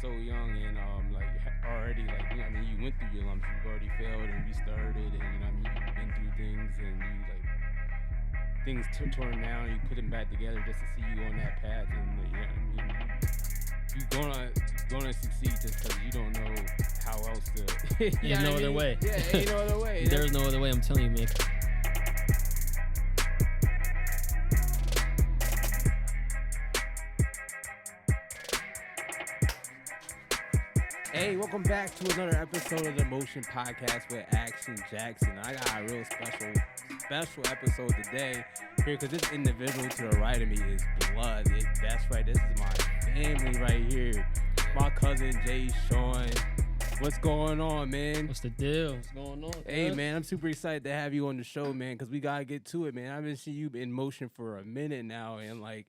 so young and like already like you know what I mean you went through your lumps, you've already failed and restarted, and you know what I mean you've been through things and you like things torn down, you put them back together just to see you on that path, and you know what I mean you gonna succeed just because you don't know how else to. There's no other way. Yeah, ain't no other way. There's no other way. I'm telling you, man. Hey, welcome back to another episode of the Motion Podcast with Action Jackson. I got a real special episode today here because this individual to the right of me is blood. That's right, this is my family right here. My cousin Jeshon. What's going on, man? What's the deal? What's going on? Hey, man, I'm super excited to have you on the show, man, because we gotta get to it, man. I've been seeing you in motion for a minute now, and like,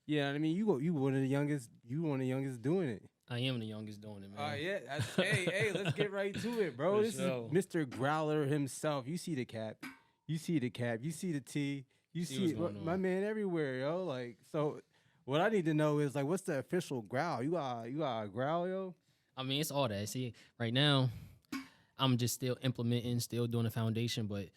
yeah, I mean, you one of the youngest. You one of the youngest doing it. I am the youngest doing it, man. Yeah. Hey, let's get right to it, bro. This is Mr. Growler himself. You see the cap. You see the T. You see my man everywhere, yo. Like, so what I need to know is, like, what's the official growl? You got a growl, yo? I mean, it's all that. See, right now, I'm just still implementing, still doing the foundation, but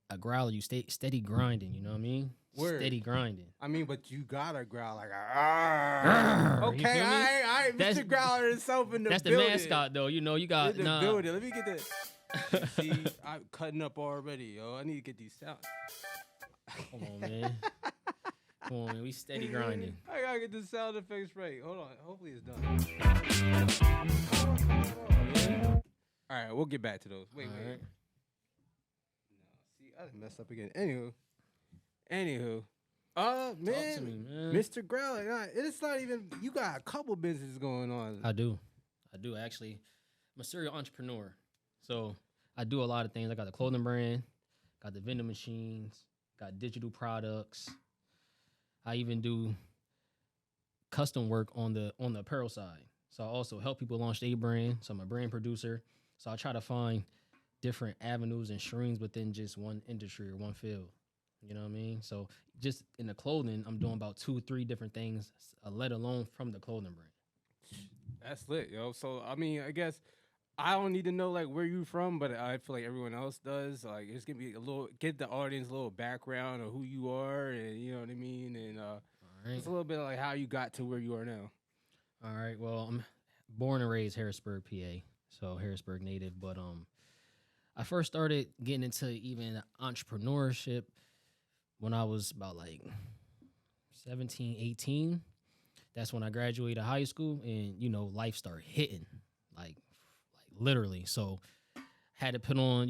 a growler, you stay steady grinding, you know what I mean? Word. Steady grinding. I mean, but you gotta growl like okay, all right, Mr. Growler himself in the that's building. That's the mascot, though. You know, you got in the building. Let me get that. See, I'm cutting up already, yo. I need to get these sounds. Come on, man. Come on, man. We steady grinding. I gotta get the sound effects right. Hold on. Hopefully it's done. All right, we'll get back to those. Wait. Right. No, see, I messed up again. Anywho. Man, Talk to me, man. Mr. Growler, it's not even. You got a couple businesses going on. I do actually. I'm a serial entrepreneur, so I do a lot of things. I got the clothing brand, got the vending machines, got digital products. I even do custom work on the apparel side. So I also help people launch their brand. So I'm a brand producer. So I try to find different avenues and streams within just one industry or one field. You know what I mean? So just in the clothing, I'm doing about 2-3 different things, let alone from the clothing brand. That's lit, yo. So, I mean, I guess I don't need to know, like, where you from, but I feel like everyone else does. Like, it's going to be get the audience a little background of who you are, and you know what I mean? And right. Just a little bit of, like, how you got to where you are now. All right. Well, I'm born and raised Harrisburg, PA. So, Harrisburg native. But I first started getting into even entrepreneurship when I was about like 17, 18. That's when I graduated high school, and you know, life started hitting, like literally. So had to put on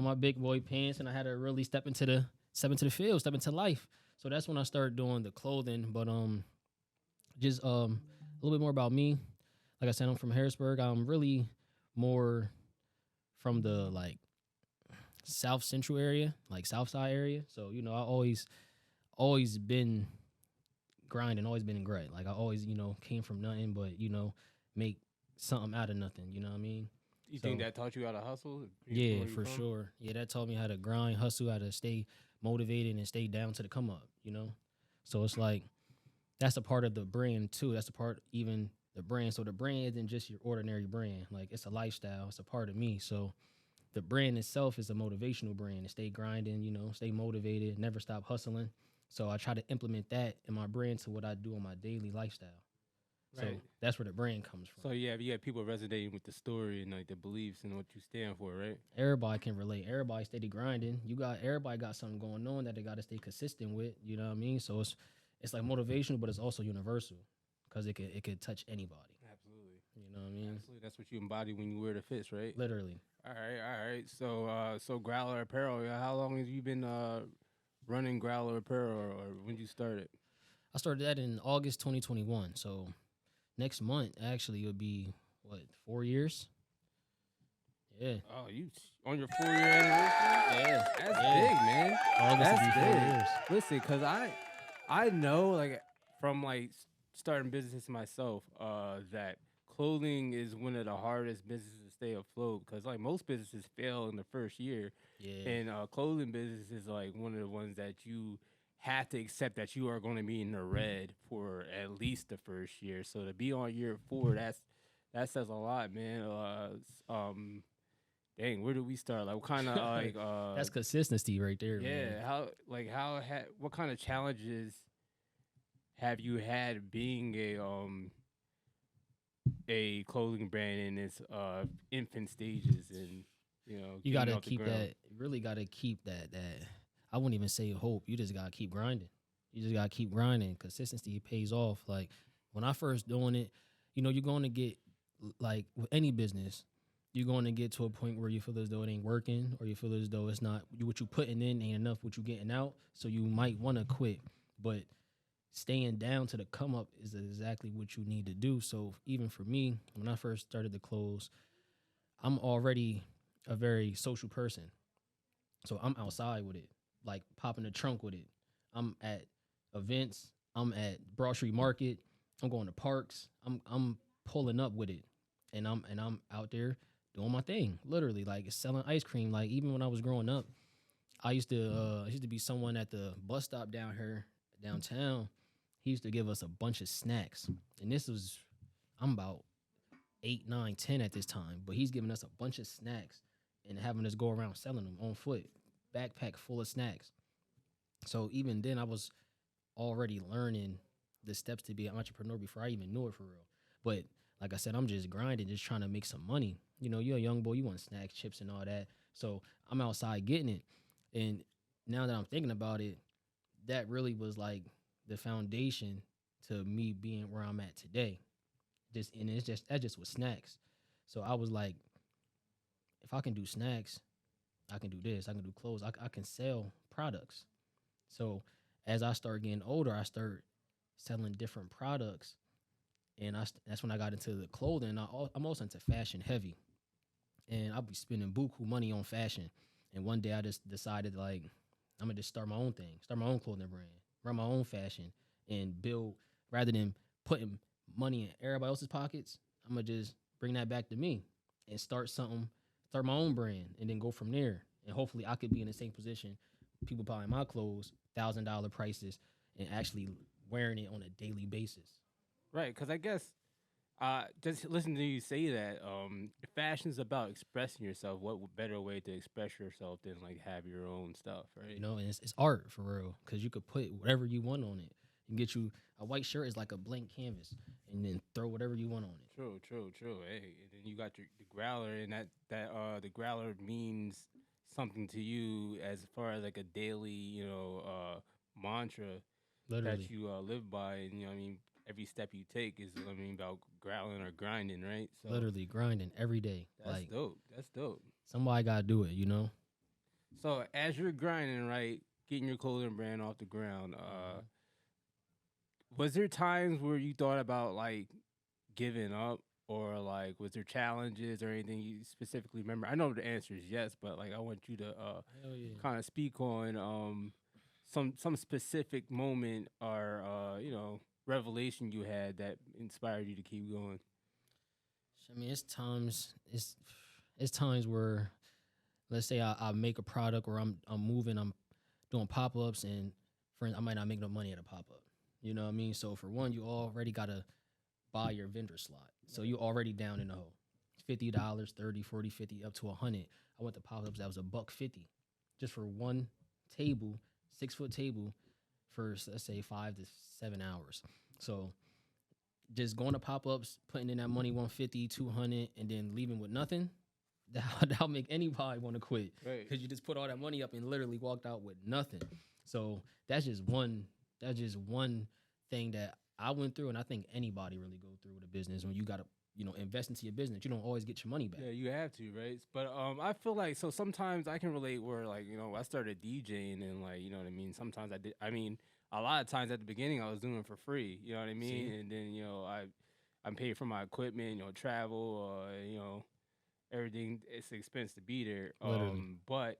my big boy pants, and I had to really step into the field, step into life. So that's when I started doing the clothing. But just a little bit more about me. Like I said, I'm from Harrisburg. I'm really more from the like South Central area, like South Side area. So, you know, I always been grinding, always been in grit. Like I always, you know, came from nothing, but, you know, make something out of nothing, you know what I mean? You think that taught you how to hustle? Yeah, for sure. Yeah, that taught me how to grind, hustle, how to stay motivated and stay down to the come up, you know? So it's like, that's a part of the brand too. That's a part even the brand. So the brand isn't just your ordinary brand. Like it's a lifestyle. It's a part of me. So the brand itself is a motivational brand. To stay grinding, you know, stay motivated, never stop hustling. So I try to implement that in my brand to what I do on my daily lifestyle. Right. So that's where the brand comes from. So you have people resonating with the story and like the beliefs and what you stand for, right? Everybody can relate. Everybody steady grinding. Everybody got something going on that they got to stay consistent with. You know what I mean? So it's like motivational, but it's also universal because it could touch anybody. Absolutely. You know what I mean? Absolutely. That's what you embody when you wear the fits, right? Literally. All right. So Growler Apparel, how long have you been running Growler Apparel, or when you started? I started that in August 2021. So next month, actually, it'll be, 4 years? Yeah. Oh, you on your 4-year anniversary? Yeah. That's big, man. August That's will be 4 years. Listen, because I know, like, from, like, starting business myself, that clothing is one of the hardest businesses to stay afloat because, like, most businesses fail in the first year. Yeah. And clothing business is, like, one of the ones that you have to accept that you are going to be in the red for at least the first year. So to be on year 4, that says a lot, man. Dang, where do we start? Like, what kind of That's consistency right there, man. yeah, what kind of challenges have you had being a clothing brand in its infant stages and You getting gotta off the keep ground? that. You really gotta keep that. I wouldn't even say hope. You just gotta keep grinding. You just gotta keep grinding. Consistency pays off. Like when I first doing it, you're going to get like with any business, you're going to get to a point where you feel as though it ain't working, or you feel as though it's not what you putting in ain't enough what you getting out. So you might want to quit, but staying down to the come up is exactly what you need to do. So even for me, when I first started the clothes, I'm already a very social person. So I'm outside with it, like popping the trunk with it. I'm at events. I'm at grocery market. I'm going to parks. I'm pulling up with it, and I'm out there doing my thing. Literally, like selling ice cream. Like even when I was growing up, I used to be someone at the bus stop down here downtown. He used to give us a bunch of snacks, and this was I'm about 8, 9, 10 at this time, but he's giving us a bunch of snacks and having us go around selling them on foot, backpack full of snacks. So even then, I was already learning the steps to be an entrepreneur before I even knew it for real. But like I said, I'm just grinding, just trying to make some money. You're a young boy, you want snacks, chips, and all that. So I'm outside getting it. And now that I'm thinking about it, that really was like the foundation to me being where I'm at today. It's just that just was snacks. So I was like, if I can do snacks, I can do this. I can do clothes. I can sell products. So as I start getting older, I start selling different products, and that's when I got into the clothing. I'm also into fashion heavy, and I'll be spending buku money on fashion. And one day I just decided like I'm gonna just start my own thing, start my own clothing brand, run my own fashion, and build rather than putting money in everybody else's pockets. I'm gonna just bring that back to me and start something, start my own brand, and then go from there. And hopefully I could be in the same position, people buying my clothes, $1,000 prices, and actually wearing it on a daily basis. Right, because I guess just listening to you say that, fashion's about expressing yourself. Better way to express yourself than like have your own stuff, right? And it's art for real, because you could put whatever you want on it. You can get you a white shirt is like a blank canvas, and then throw whatever you want on it. True, true, true. Hey, and then you got the growler, and the growler means something to you as far as like a daily, mantra that Literally, you live by, and I mean, every step you take is, I mean, about growling or grinding, right? So literally grinding every day. that's Like dope. That's dope. somebody gotta do it. So as you're grinding, right, getting your clothing brand off the ground, was there times where you thought about like giving up, or like was there challenges or anything you specifically remember? I know the answer is yes, but like I want you to Hell yeah. kind of speak on some specific moment or revelation you had that inspired you to keep going. I mean, it's times where let's say I make a product, or I'm moving, I'm doing pop ups, and I might not make no money at a pop up. You know what I mean? So for one, you already gotta buy your vendor slot. So you already down in the hole. $50, 30, 40, 50, up to 100. I went to pop ups that was $1.50 just for one table, 6 foot table for let's say 5 to 7 hours. So just going to pop ups, putting in that money 150, 200, and then leaving with nothing, that'll make anybody want to quit, Right. because you just put all that money up and literally walked out with nothing. So that's just one. That's just one thing that I went through, and I think anybody really go through with a business when you gotta invest into your business. You don't always get your money back. Yeah, you have to, right? But I feel like so sometimes I can relate where like I started DJing and like you know what I mean. Sometimes I did. I mean, a lot of times at the beginning I was doing it for free. You know what I mean? See? And then I'm paid for my equipment, travel, everything. It's the expense to be there. Literally, But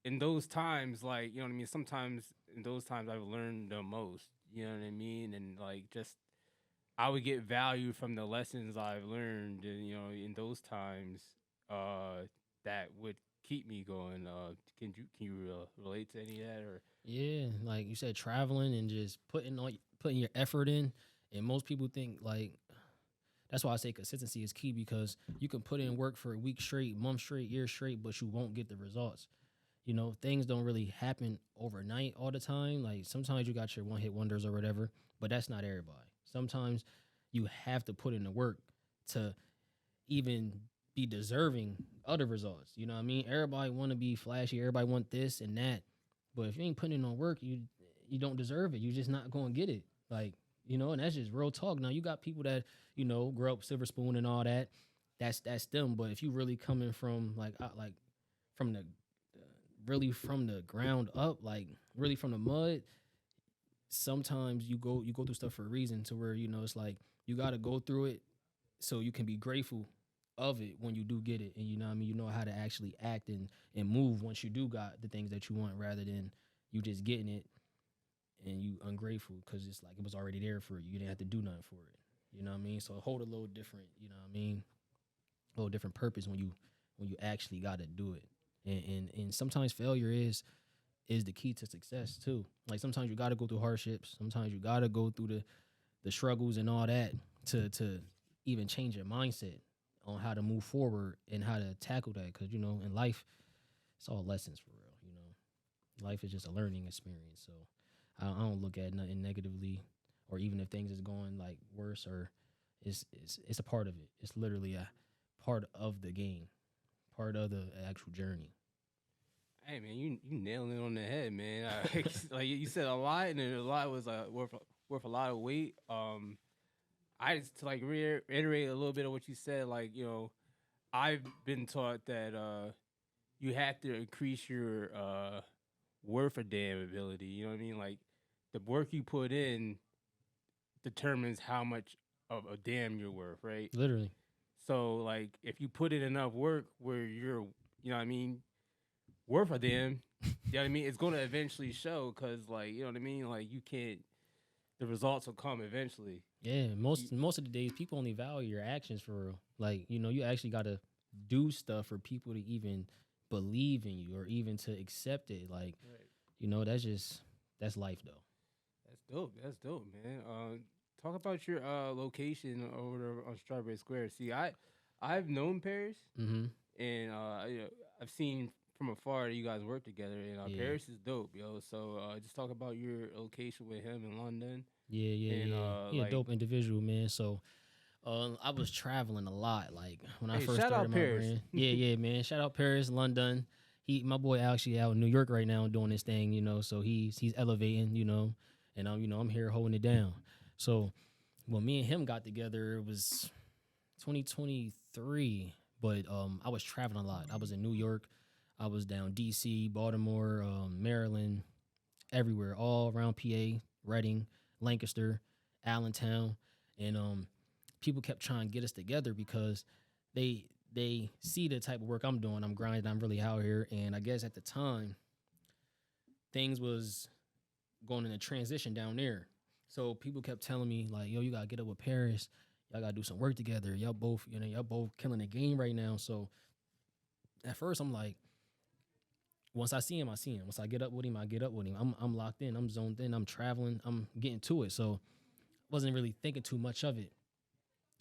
in those times, like what I mean. Sometimes in those times I've learned the most. You know what I mean? And like just I would get value from the lessons I've learned, and, in those times, uh, that would keep me going. Can you relate to any of that or? Yeah, like you said, traveling and just putting your effort in. And most people think like that's why I say consistency is key because you can put in work for a week straight, month straight, year straight, but you won't get the results. You know, things don't really happen overnight all the time. Like sometimes you got your one hit wonders or whatever, but that's not everybody. Sometimes you have to put in the work to even be deserving of the results. You know what I mean? Everybody want to be flashy. Everybody want this and that. But if you ain't putting in no work, you don't deserve it. You're just not going to get it. Like, you know, and that's just real talk. Now you got people that, you know, grow up silver spoon and all that. That's them. But if you really coming from like from the really from the ground up, like really from the mud, sometimes you go through stuff for a reason to where, you know, it's like you got to go through it so you can be grateful of it when you do get it. And you know what I mean? You know how to actually act and move once you do got the things that you want rather than you just getting it and you ungrateful because it's like it was already there for you. You didn't have to do nothing for it. You know what I mean? So hold a little different, you know what I mean? A little different purpose when you actually gotta do it. And sometimes failure is the key to success too. Like sometimes you gotta go through hardships. Sometimes you gotta go through the struggles and all that to even change your mindset on how to move forward and how to tackle that. Because you know, in life, it's all lessons for real. You know, life is just a learning experience. So I don't look at nothing negatively, or even if things is going like worse, or it's a part of it. It's literally a part of the game, part of the actual journey. Hey man, you nailing it on the head, man. Like you said a lot, and then a lot was worth a lot of weight. I just to like reiterate a little bit of what you said. Like I've been taught that you have to increase your worth a damn ability. You know what I mean? Like the work you put in determines how much of a damn you're worth, right? Literally. So like if you put in enough work where you're, you know what I mean, worth a damn, you know what I mean, it's gonna eventually show because like you know what I mean, like you can't. The results will come eventually. Yeah, most of the days people only value your actions for real. Like, you know, you actually gotta do stuff for people to even believe in you or even to accept it. Like, Right. you know, that's life though. That's dope. That's dope, man. Talk about your location over there on Strawberry Square. See, I've known Paris, Mm-hmm. and I've seen from afar that you guys work together, and Yeah. Paris is dope, yo. So just talk about your location with him in London, Yeah, yeah, and yeah. He a like, dope individual, man. So I was traveling a lot, like when I hey, first shout started out my Paris. brand. Yeah, yeah, man. Shout out Paris, London. My boy actually out in New York right now doing this thing, you know. So he's elevating, you know, and I'm here holding it down. So when me and him got together, it was 2023, but I was traveling a lot. I was in New York, I was down DC, Baltimore, Maryland, everywhere, all around PA, Reading, Lancaster, Allentown, and people kept trying to get us together because they see the type of work I'm doing. I'm grinding. I'm really out here, and I guess at the time things was going in a transition down there. So people kept telling me like, "Yo, you gotta get up with Paris. Y'all gotta do some work together. Y'all both killing the game right now." So at first I'm like, once I see him, I see him. Once I get up with him, I get up with him. I'm locked in. I'm zoned in. I'm traveling. I'm getting to it. So wasn't really thinking too much of it.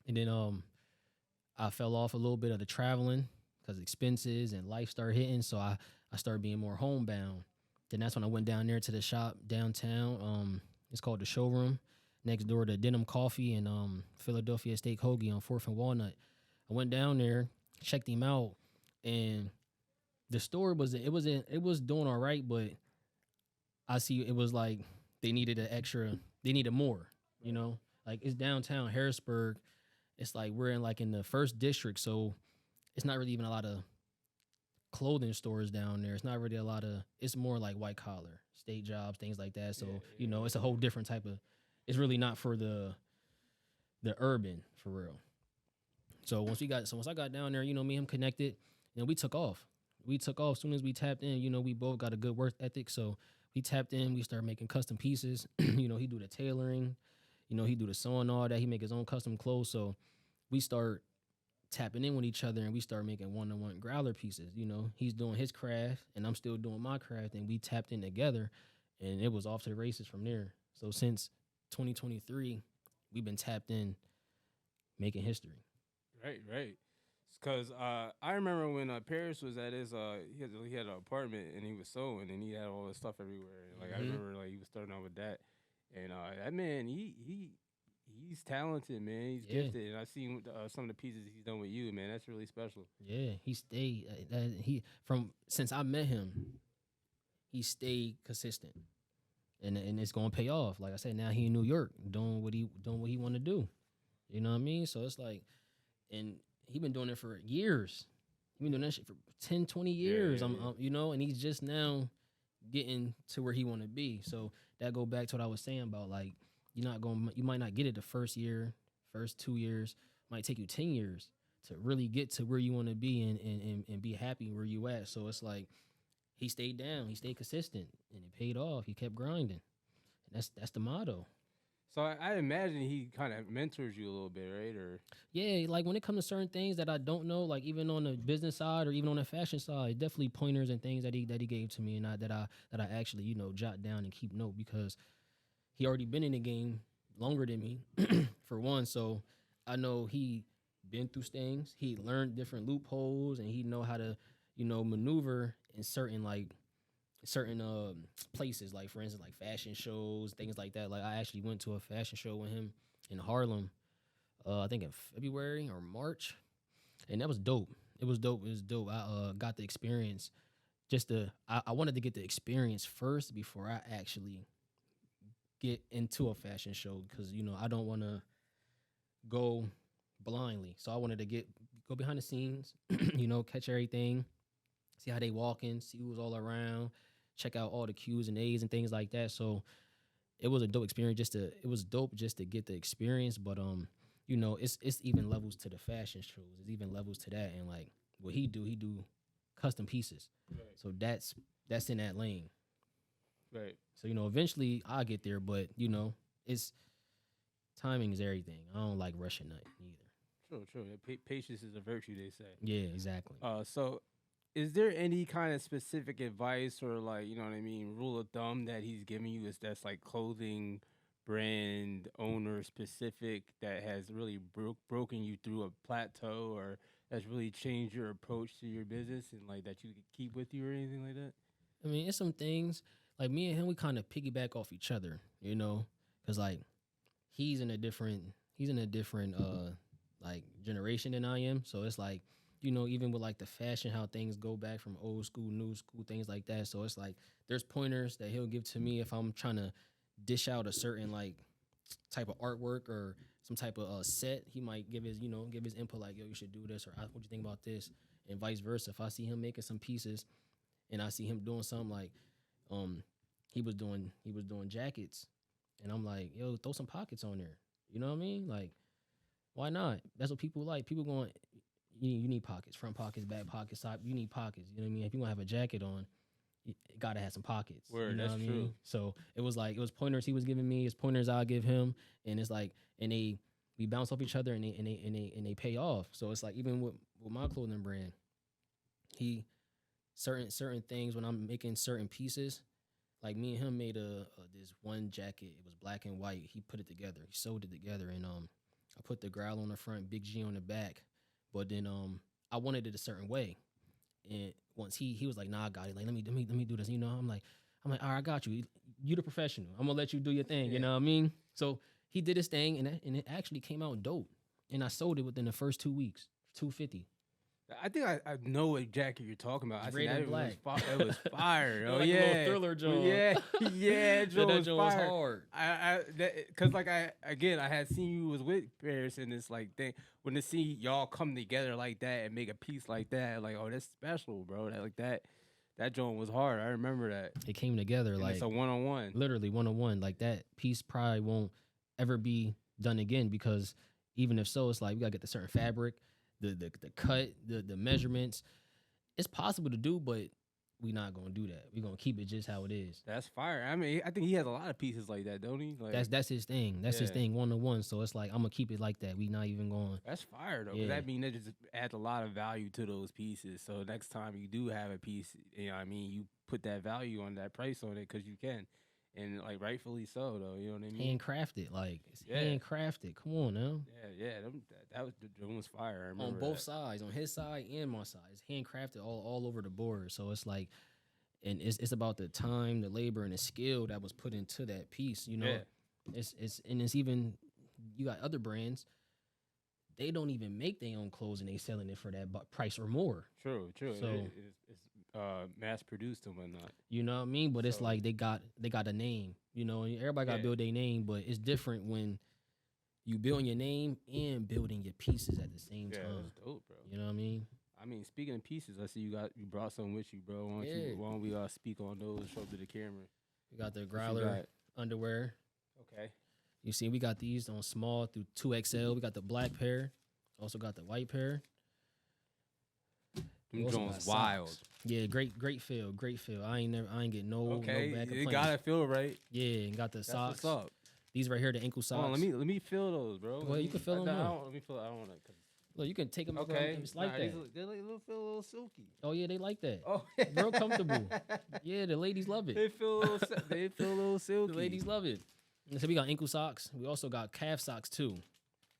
And then I fell off a little bit of the traveling because expenses and life started hitting. So I started being more homebound. Then that's when I went down there to the shop downtown. It's called the Showroom, next door to Denim Coffee and Philadelphia Steak Hoagie on 4th and Walnut. I went down there, checked him out, and the store was doing all right, but I see it was like they needed more, you Right. know? Like it's downtown Harrisburg. It's like we're in the first district, so it's not really even a lot of clothing stores down there. It's not really a lot of it's more like white collar, state jobs, things like that. Yeah, So, you yeah, know, it's a yeah, whole different type of it's really not for the urban for real. Once I got down there, you know, me and him connected, and we took off. We took off as soon as we tapped in. You know, we both got a good work ethic, so we tapped in. We started making custom pieces. You know, he do the tailoring. You know, he do the sewing, all that. He make his own custom clothes. So we start tapping in with each other, and we start making one-on-one growler pieces. You know, he's doing his craft, and I'm still doing my craft, and we tapped in together. and it was off to the races from there. So since 2023, we've been tapped in, making history. Right. Because I remember when Paris was at his he had an apartment and he was sewing and he had all this stuff everywhere. And, like I remember like he was starting out with that, and that man he's talented, man. He's gifted, and I seen some of the pieces he's done with you, man. That's really special. Yeah, he stayed. He from since I met him, he stayed consistent, and it's gonna pay off. Like I said, now he in New York doing what he want to do. You know what I mean? So it's like, and he been doing it for years. He been doing that shit for 10, 20 years. You know, and he's just now getting to where he want to be. So that go back to what I was saying about like you might not get it the first year, first 2 years. Might take you 10 years to really get to where you want to be and be happy where you at. So it's like he stayed down, he stayed consistent, and it paid off. He kept grinding, and that's the motto. So I imagine he kind of mentors you a little bit, right? Or Yeah, like when it comes to certain things that I don't know, like even on the business side or even on the fashion side, definitely pointers and things that he gave to me, and that I actually jot down and keep note, because he already been in the game longer than me, for one. So I know he been through things. He learned different loopholes, and he know how to maneuver in certain places, like for instance like fashion shows, things like that. Like I actually went to a fashion show with him in Harlem, I think in February or March, and that was dope. It was dope. I got the experience. I wanted to get the experience first before I actually get into a fashion show, because I don't want to go blindly. So I wanted to go behind the scenes, catch everything, see how they walking, see who's all around, check out all the Q's and A's and things like that. So it was a dope experience. It was dope just to get the experience. But it's even levels to the fashion shows. There's even levels to that. And like what he do custom pieces. right. So that's in that lane. Right. So eventually I'll get there. But it's timing is everything. I don't like rushing nothing either. True. Patience is a virtue, they say. Yeah, exactly. So is there any kind of specific advice or like, you know what I mean, rule of thumb that he's giving you that's like clothing brand owner specific that has really broken you through a plateau, or that's really changed your approach to your business and like that you could keep with you or anything like that? I mean, it's some things like me and him, we kind of piggyback off each other, because like he's in a different like generation than I am. So it's like, even with like the fashion, how things go back from old school, new school, things like that. So it's like there's pointers that he'll give to me if I'm trying to dish out a certain like type of artwork or some type of set. He might give his input, like, yo, you should do this, or what you think about this, and vice versa. If I see him making some pieces and I see him doing something like he was doing jackets, and I'm like, yo, throw some pockets on there. You know what I mean? Like, why not? That's what people like. People going, you need pockets, front pockets, back pockets, side. You need pockets. You know what I mean? If you want to have a jacket on, you gotta have some pockets. Word, you know that's what I true. mean? So it was pointers he was giving me, it's pointers I'll give him, and it's like, and we bounce off each other, and they pay off. So it's like even with my clothing brand, he certain things when I'm making certain pieces. Like me and him made this one jacket. It was black and white. He put it together. He sewed it together, and I put the Growler on the front, Big G on the back. But then I wanted it a certain way, and once he was like, nah, I got it. Like let me do this. I'm like, all right, I got you. You the professional. I'm gonna let you do your thing. Yeah. You know what I mean? So he did his thing, and it actually came out dope. And I sold it within the first 2 weeks, $250. I think I know what jacket you're talking about. It's I red think and black. It was fire. Oh Like a yeah, little Thriller joint. Yeah, Joe that was joint was fire. hard. Cause like I had seen you was with Paris in this like thing. When to see y'all come together like that and make a piece like that, like, oh, that's special, bro. That joint was hard. I remember that. It came together And like it's a 1-on-1. literally 1-on-1. Like that piece probably won't ever be done again, because even if so, it's like we gotta get the certain fabric, the cut, the measurements. It's possible to do, but we not gonna do that. We're gonna keep it just how it is. That's fire. I mean, I think he has a lot of pieces like that, don't he? Like, That's his thing. That's his Yeah. thing, 1-on-1. So it's like I'm gonna keep it like that. We not even going. that's fire though. 'Cause Yeah. That means that just adds a lot of value to those pieces. So next time you do have a piece, you know what I mean, you put that value on that price on it because you can. and like rightfully so though. You know what I mean? Handcrafted, like it's Yeah. handcrafted. Come on now. Yeah. That was the one was fire. I remember On both that. sides, on his side and my side, it's handcrafted all over the board. So it's like, and it's about the time, the labor, and the skill that was put into that piece. You know, Yeah. it's even, you got other brands, they don't even make their own clothes and they selling it for that price or more. True. So It's mass produced and whatnot. you know what I mean? But it's So- like they got a name. You know, and everybody got to Yeah. build their name, but it's different when you building your name and building your pieces at the same Yeah, time. that's dope, bro. You know what I mean? I mean, speaking of pieces, I see you brought some with you, bro. Yeah. Why don't we speak on those? Show up to the camera. We got the What you Growler got? underwear. Okay. You see, we got these on small through 2XL. We got the black pair. Also got the white pair. We Them also Jones got wild. socks. Yeah, great feel. I ain't getting no Okay, bad you complaints. gotta feel right. Yeah, and got the That's socks. what's up. These right here, the ankle socks. Hold on, let me feel those, bro. Well, you can feel 'em now. Let me feel. I don't want to. Look, you can take them. Okay, It's like that. They feel a little silky. Oh yeah, they like that. Oh, Real comfortable. Yeah, the ladies love it. They feel a little. They feel a little silky. The ladies love it. And so we got ankle socks. We also got calf socks too.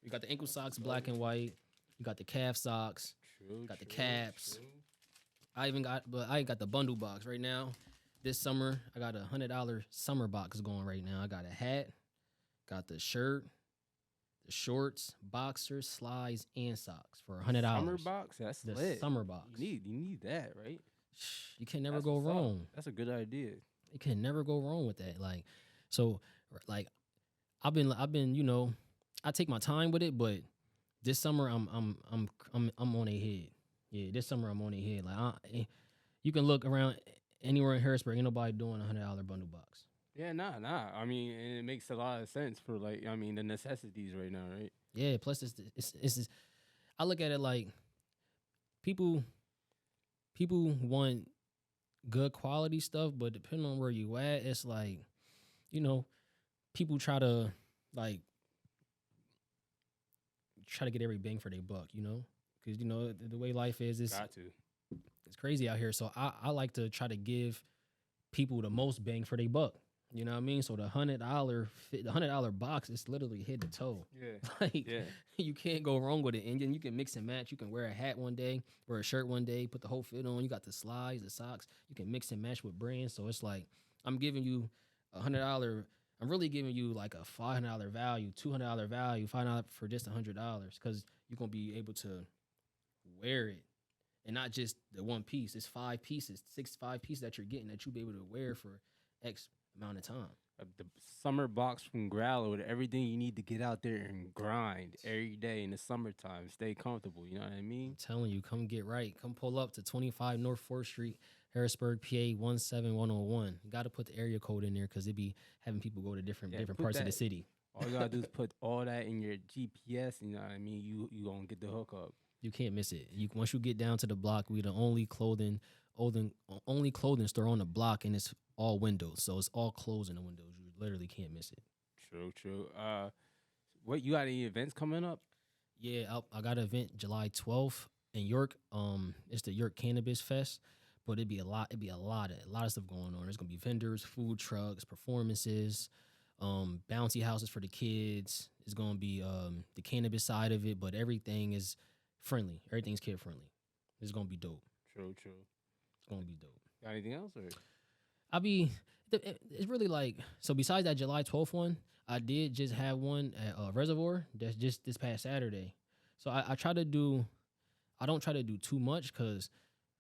We got the ankle socks, black and white. We got the calf socks. True. Got the caps. I ain't got the bundle box right now. This summer, I got $100 summer box going right now. I got a hat, got the shirt, the shorts, boxers, slides, and socks for $100. Summer box. That's The lit. summer box. You need that, right? You can never That's go what's up. wrong. That's a good idea. You can never go wrong with that. Like, so, like, I've been, you know, I take my time with it, but this summer I'm on a head. Yeah, this summer I'm on a head. Like, you can look around anywhere in Harrisburg, ain't nobody doing $100 bundle box. Yeah, nah. I mean, and it makes a lot of sense for like, I mean, the necessities right now, right? Yeah, plus it's I look at it like people want good quality stuff, but depending on where you at, it's like, you know, people try to get every bang for their buck, you know, because you know the way life is, it's crazy out here. So I like to try to give people the most bang for their buck. You know what I mean? So the $100 box is literally head to toe. Yeah. Like, Yeah. you can't go wrong with it. And then you can mix and match. You can wear a hat one day, wear a shirt one day, put the whole fit on. You got the slides, the socks. You can mix and match with brands. So it's like, I'm giving you $100. I'm really giving you like a $500 value, $200 value, $500 for just $100, because you're going to be able to wear it. And not just the one piece. It's 5 pieces, 5 pieces that you're getting that you'll be able to wear for X amount of time. The summer box from Growler with everything you need to get out there and grind every day in the summertime. Stay comfortable. You know what I mean? I'm telling you, come get right. Come pull up to 25 North 4th Street, Harrisburg, PA 17101. You got to put the area code in there because it be having people go to different parts of the city. All you gotta do is put all that in your GPS. You know what I mean? You gonna get the hookup. You can't miss it. Once you get down to the block, we the only clothing store on the block, and it's all windows. So it's all closed in the windows. You literally can't miss it. True. What you got any events coming up? Yeah, I got an event July 12th in York. It's the York Cannabis Fest, but it'd be a lot of stuff going on. There's gonna be vendors, food trucks, performances, bouncy houses for the kids. It's gonna be the cannabis side of it, but everything is friendly. Everything's kid friendly. It's gonna be dope. True. It's gonna be dope. Got anything else or? It's really like, so besides that July 12th one, I did just have one at Reservoir. That's just this past Saturday. So I don't try to do too much, because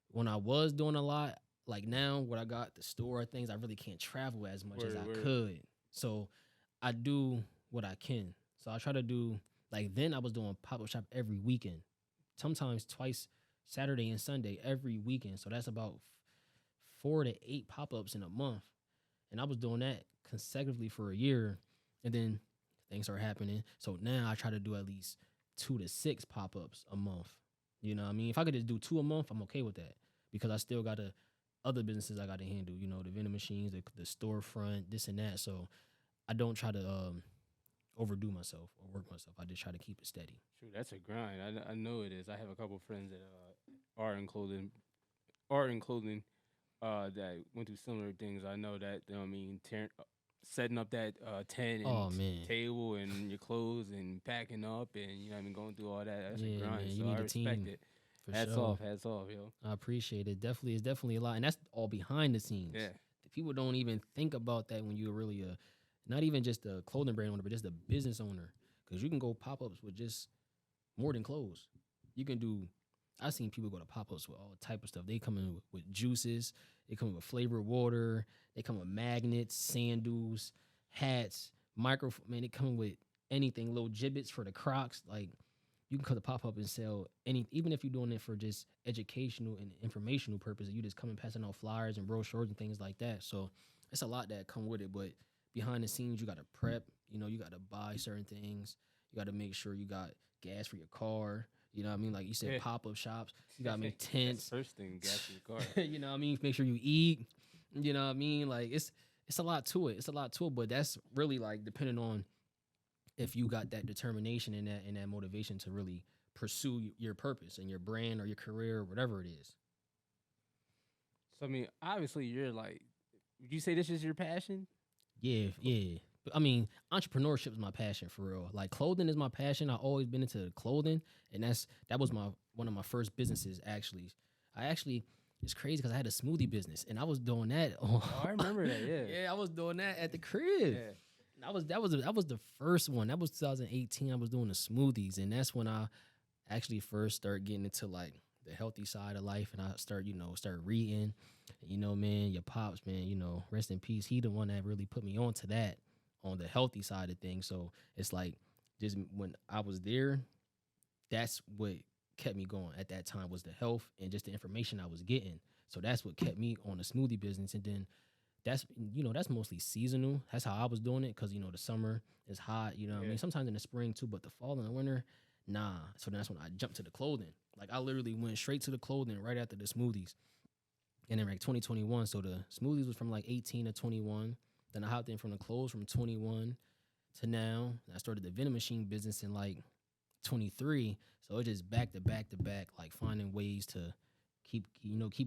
when I was doing a lot, like now what I got, the store things, I really can't travel as much as I could. So I do what I can. So I try to do, like then I was doing pop-up shop every weekend. Sometimes twice, Saturday and Sunday, every weekend. So that's about 4 to 8 pop-ups in a month. And I was doing that consecutively for a year. And then things are happening. So now I try to do at least 2 to 6 pop-ups a month. You know what I mean? If I could just do 2 a month, I'm okay with that. Because I still got other businesses I got to handle. You know, the vending machines, the storefront, this and that. So I don't try to overdo myself or work myself. I just try to keep it steady. True, that's a grind. I know it is. I have a couple of friends that are in clothing that went through similar things. I know that, you know what I mean, setting up that tent Oh and man. table and your clothes and packing up and you know what I mean going through all that. That's a Yeah, grind. man. You So I need a respect team it. for sure. Hats off, yo. I appreciate it. Definitely, it's definitely a lot, and that's all behind the scenes. Yeah. The people don't even think about that when you're really not even just a clothing brand owner, but just a business owner. Because you can go pop ups with just more than clothes. You can do. I've seen people go to pop ups with all type of stuff. They come in with juices. They come in with flavored water. They come with magnets, sandals, hats, microphone. Man, they come in with anything. Little gibbets for the Crocs. Like you can come to pop up and sell any. Even if you're doing it for just educational and informational purposes, you just come and passing out flyers and brochures and things like that. So it's a lot that come with it. But behind the scenes, you got to prep. You know, you got to buy certain things. You got to make sure you got gas for your car. You know what I mean? Like you said, pop-up shops. You got to make tents. That's the first thing, gas for your car. You know what I mean? Make sure you eat. You know what I mean? Like it's a lot to it. It's a lot to it, but that's really like depending on if you got that determination and that motivation to really pursue your purpose and your brand or your career or whatever it is. So I mean, obviously you're like, would you say this is your passion? Yeah, yeah. But I mean, entrepreneurship is my passion for real. Like clothing is my passion. I've always been into clothing, and that was one of my first businesses actually. It's crazy because I had a smoothie business, and I was doing that. Oh, I remember that. Yeah. Yeah, I was doing that at the crib. Yeah. That was the first one. That was 2018. I was doing the smoothies, and that's when I actually first started getting into like the healthy side of life, and I start reading. You know, man, your pops, man, you know, rest in peace. He the one that really put me onto that, on the healthy side of things. So it's like just when I was there, that's what kept me going at that time was the health and just the information I was getting. So that's what kept me on the smoothie business. And then that's mostly seasonal. That's how I was doing it because, you know, the summer is hot, you know what I mean? Sometimes in the spring too, but the fall and the winter, nah. So that's when I jumped to the clothing. Like I literally went straight to the clothing right after the smoothies. And then like 2021, so the smoothies was from like 18 to 21. Then I hopped in from the clothes from 21 to now. I started the vending machine business in like 23. So it's just back to back to back, like finding ways to keep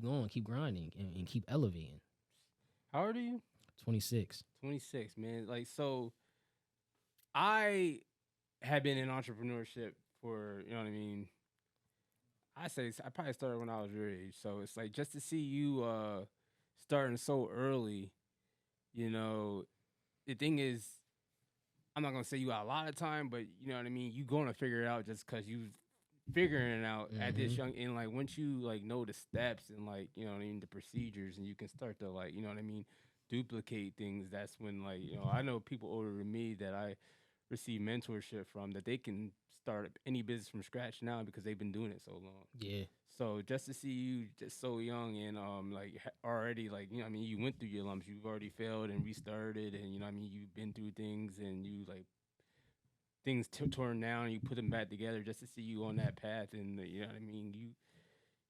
going, keep grinding, and keep elevating. How old are you? 26. 26, man. Like, so I had been in entrepreneurship for, you know what I mean? I probably started when I was your age. So it's like just to see you starting so early, you know, the thing is, I'm not gonna say you got a lot of time, but you know what I mean. You gonna figure it out just because you figuring it out at this young. And like once you like know the steps and like you know what I mean the procedures, and you can start to like you know what I mean duplicate things. That's when like you know I know people older than me that I receive mentorship from that they can start any business from scratch now because they've been doing it so long. Yeah. So just to see you just so young and like already like you know what I mean you went through your lumps, you've already failed and restarted, and you know what I mean you've been through things and you like things torn down and you put them back together. Just to see you on that path, and you know what I mean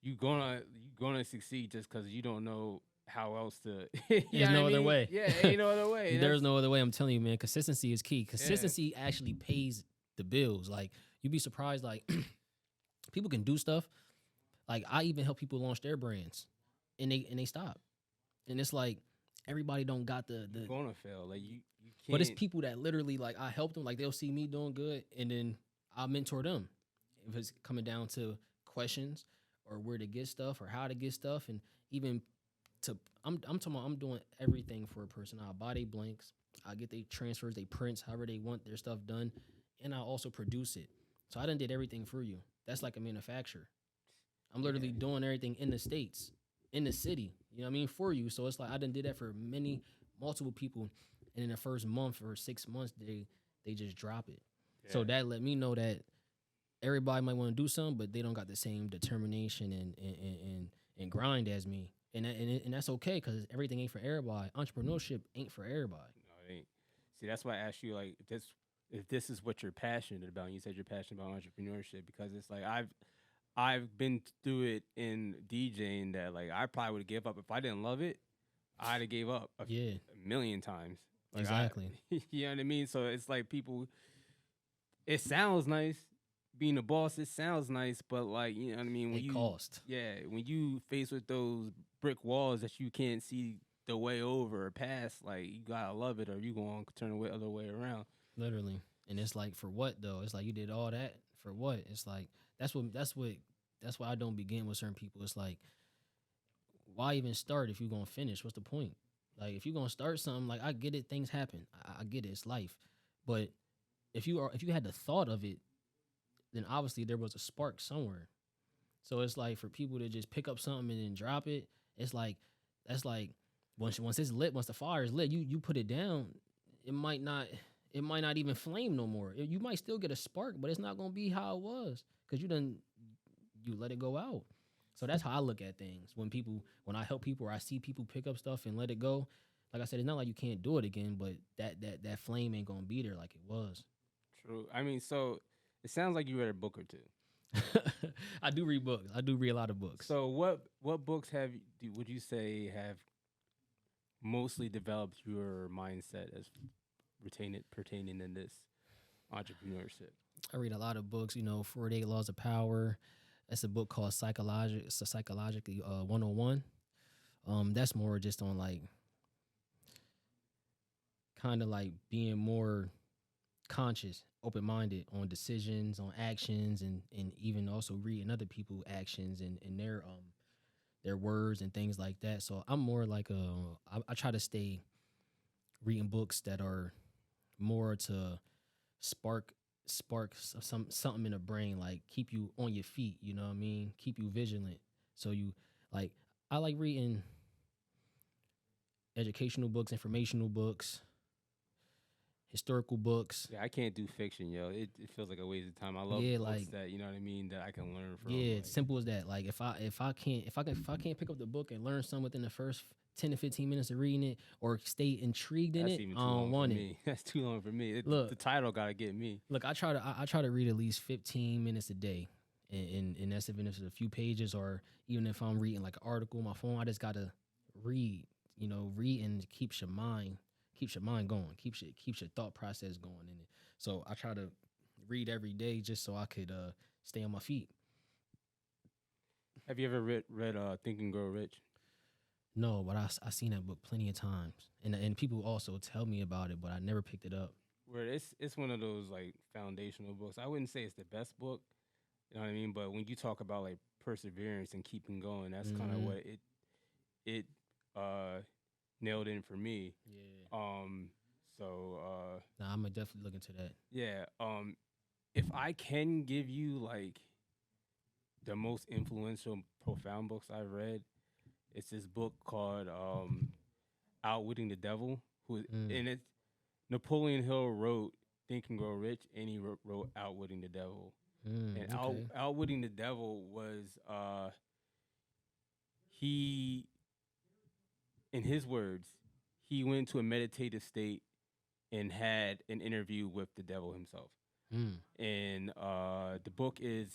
you gonna succeed just because you don't know how else to. There's no other way. Yeah, ain't no other way. There's no other way. I'm telling you, man. Consistency is key. Consistency actually pays the bills. Like you'd be surprised. Like people can do stuff. Like I even help people launch their brands, and they stop, and it's like everybody don't got the. You're gonna fail. Like you can't. But it's people that literally like I help them. Like they'll see me doing good, and then I mentor them. If it's coming down to questions or where to get stuff or how to get stuff, and even I'm talking about I'm doing everything for a person. I buy they blanks, I get they transfers, they prints, however they want their stuff done, and I also produce it. So I done did everything for you. That's like a manufacturer. I'm literally doing everything in the States, in the city, you know what I mean, for you. So it's like I done did that for multiple people, and in the first month or 6 months, they just drop it. Yeah. So that let me know that everybody might want to do something, but they don't got the same determination and grind as me. And that's okay because everything ain't for everybody. Entrepreneurship ain't for everybody. No, it ain't. See, that's why I asked you like if this is what you're passionate about. And you said you're passionate about entrepreneurship because it's like I've been through it in DJing that like I probably would have gave up if I didn't love it. I'd have gave up a million times. Like exactly. You know what I mean? So it's like people. It sounds nice. Being a boss, it sounds nice, but like you know what I mean. When cost. Yeah, when you faced with those brick walls that you can't see the way over or past. Like you gotta love it, or you gonna turn the other way around. Literally. And it's like, for what though? It's like, you did all that for what? It's like, that's why I don't begin with certain people. It's like, why even start if you're gonna finish? What's the point? Like, if you're gonna start something, like, I get it, things happen. I get it, it's life. But if you had the thought of it, then obviously there was a spark somewhere. So it's like, for people to just pick up something and then drop it, it's like, that's like, once it's lit, once the fire is lit, you put it down, it might not even flame no more. You might still get a spark, but it's not gonna be how it was, because you let it go out. So that's how I look at things. When I help people, or I see people pick up stuff and let it go, like I said, it's not like you can't do it again, but that flame ain't gonna be there like it was. True. I mean, so it sounds like you read a book or two. I do read books. I do read a lot of books. So what books would you say have mostly developed your mindset as pertaining in this entrepreneurship? I read a lot of books. 48 Laws of Power. That's a book called Psychologically 101. That's more just on, like, kind of like being more conscious, open-minded on decisions, on actions, and even also reading other people's actions and their words and things like that. So I'm more like I try to stay reading books that are more to spark something in the brain, like keep you on your feet, you know what I mean? Keep you vigilant. So I like reading educational books, informational books, historical books. Yeah, I can't do fiction, yo. It feels like a waste of time. I love books that, you know what I mean, that I can learn from. Yeah, it's simple as that. Like, if I can't pick up the book and learn something within the first 10 to 15 minutes of reading it, or stay intrigued in That's it, even I too long don't for want it. me. That's too long for me. Look, the title gotta get me. Look, I try to read at least 15 minutes a day, and that's even if it's a few pages, or even if I'm reading like an article on my phone. I just gotta read, read, and keeps your mind going, keeps your thought process going in it. So I try to read every day just so I could stay on my feet. Have you ever read Think and Grow Rich? No, but I seen that book plenty of times, and people also tell me about it, but I never picked it up. Where it's one of those like foundational books. I wouldn't say it's the best book, you know what I mean? But when you talk about like perseverance and keeping going, that's kind of what it nailed in for me. Yeah. Nah, I'm gonna definitely look into that. Yeah. If I can give you like the most influential, profound books I've read, it's this book called Outwitting the Devil. And it's Napoleon Hill wrote Think and Grow Rich, and he wrote Outwitting the Devil. And Okay. Outwitting the Devil was he, in his words, he went into a meditative state and had an interview with the devil himself. And the book is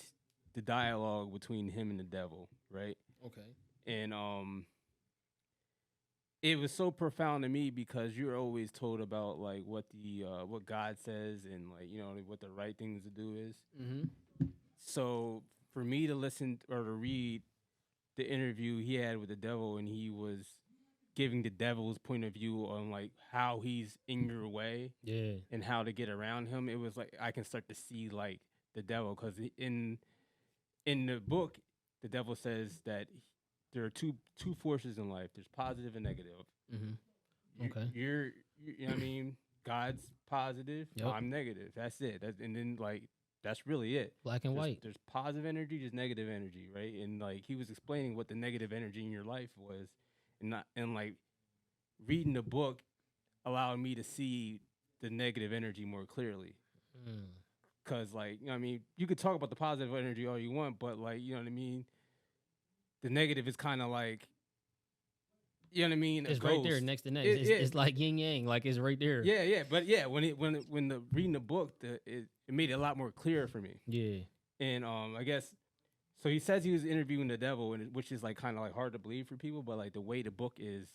the dialogue between him and the devil, right? Okay. And it was so profound to me because you're always told about like what God says, and like, what the right things to do is. So for me to listen or to read the interview he had with the devil, and he was giving the devil's point of view on like how he's in your way, and how to get around him, it was like I can start to see like the devil, because in the book the devil says that there are two forces in life. There's positive and negative. Okay. You know what I mean? God's positive. Yep. I'm negative. That's it. And then like that's really it. Black and white. There's positive energy. There's negative energy, right? And like he was explaining what the negative energy in your life was, and like reading the book allowed me to see the negative energy more clearly. Cause like, I mean, you could talk about the positive energy all you want, but like, you know what I mean? The negative is kind of like, you know what I mean? It's right there next to next. It's like yin yang, like it's right there. Yeah. But yeah, when the reading the book, it made it a lot more clear for me. Yeah. And I guess so. He says he was interviewing the devil, which is like kind of like hard to believe for people, but like the way the book is,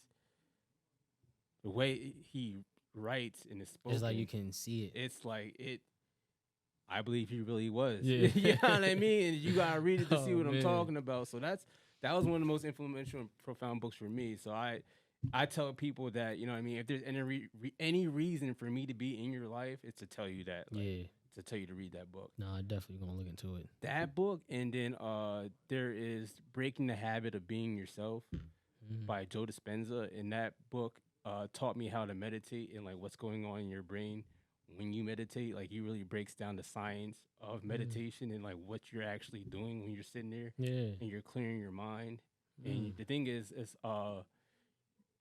the way he writes and is spoken, it's like you can see it. It's like it. I believe he really was. Yeah. You know what I mean? And you gotta read it to see what I'm talking about. So that was one of the most influential and profound books for me. So I tell people that, you know what I mean, if there's any reason for me to be in your life, it's to tell you that, like, Yeah. to tell you to read that book. No, I definitely gonna look into it. That book, and then there is Breaking the Habit of Being Yourself Mm. by Joe Dispenza. And that book taught me how to meditate and like what's going on in your brain when you meditate. Like he really breaks down the science of Mm. meditation and like what you're actually doing when you're sitting there Yeah. and you're clearing your mind. And Mm. the thing is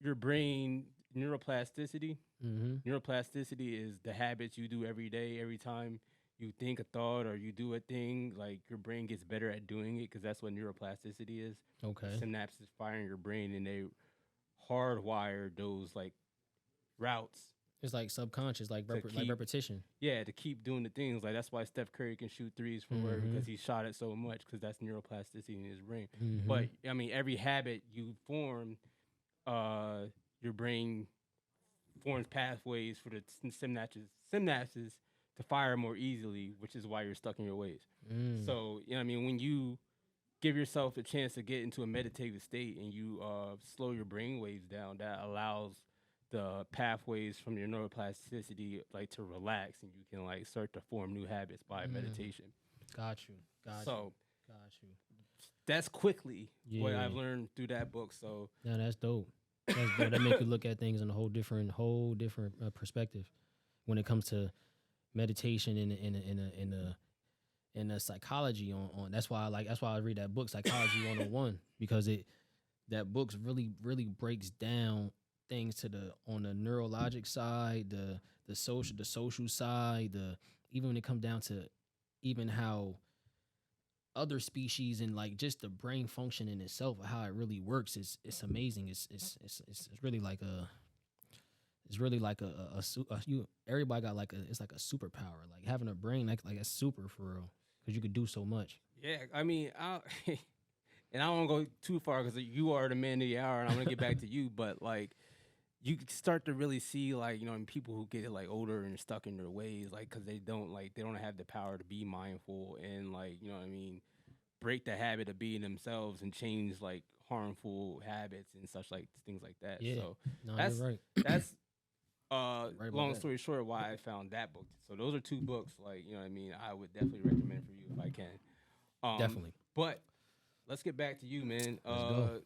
your brain neuroplasticity. Mm-hmm. Neuroplasticity is the habits you do every day, every time you think a thought or you do a thing, like your brain gets better at doing it because that's what neuroplasticity is. Okay. The synapses fire in your brain and they hardwire those like routes It's like subconscious, like to like keep, repetition. yeah, to keep doing the things. Like that's why Steph Curry can shoot threes from where Mm-hmm. because he shot it so much because that's neuroplasticity in his brain. Mm-hmm. But I mean, every habit you form, your brain forms pathways for the synapses to fire more easily, which is why you're stuck in your ways. Mm. So, you know what I mean, when you give yourself a chance to get into a meditative state and you slow your brain waves down, that allows the pathways from your neuroplasticity like to relax and you can like start to form new habits by Mm. meditation. Got you. Got you. So Got you. that's quickly what Yeah. I've learned through that book. So Yeah, that's dope. That's dope. That make you look at things in a whole different perspective when it comes to meditation and the psychology on. That's why I read that book, Psychology 101, because that book's really breaks down things to the on the neurologic side, the social side, the even when it comes down to even how other species and like just the brain function in itself, how it really works is it's amazing. It's really like a it's really like you everybody got like it's like a superpower, like having a brain like a super for real, because you could do so much. yeah, I mean, and I don't want to go too far because you are the man of the hour, and I'm gonna get back to you. But like, you could start to really see like people who get like older and stuck in their ways, like because they don't have the power to be mindful and like what I mean, break the habit of being themselves and change like harmful habits and such like things like that. Yeah, So no, that's you're right. that's Right about long that. story short, why I found that book. So those are two books, like what I mean, I would definitely recommend for you if I can. Definitely. But let's get back to you, man. Let's go.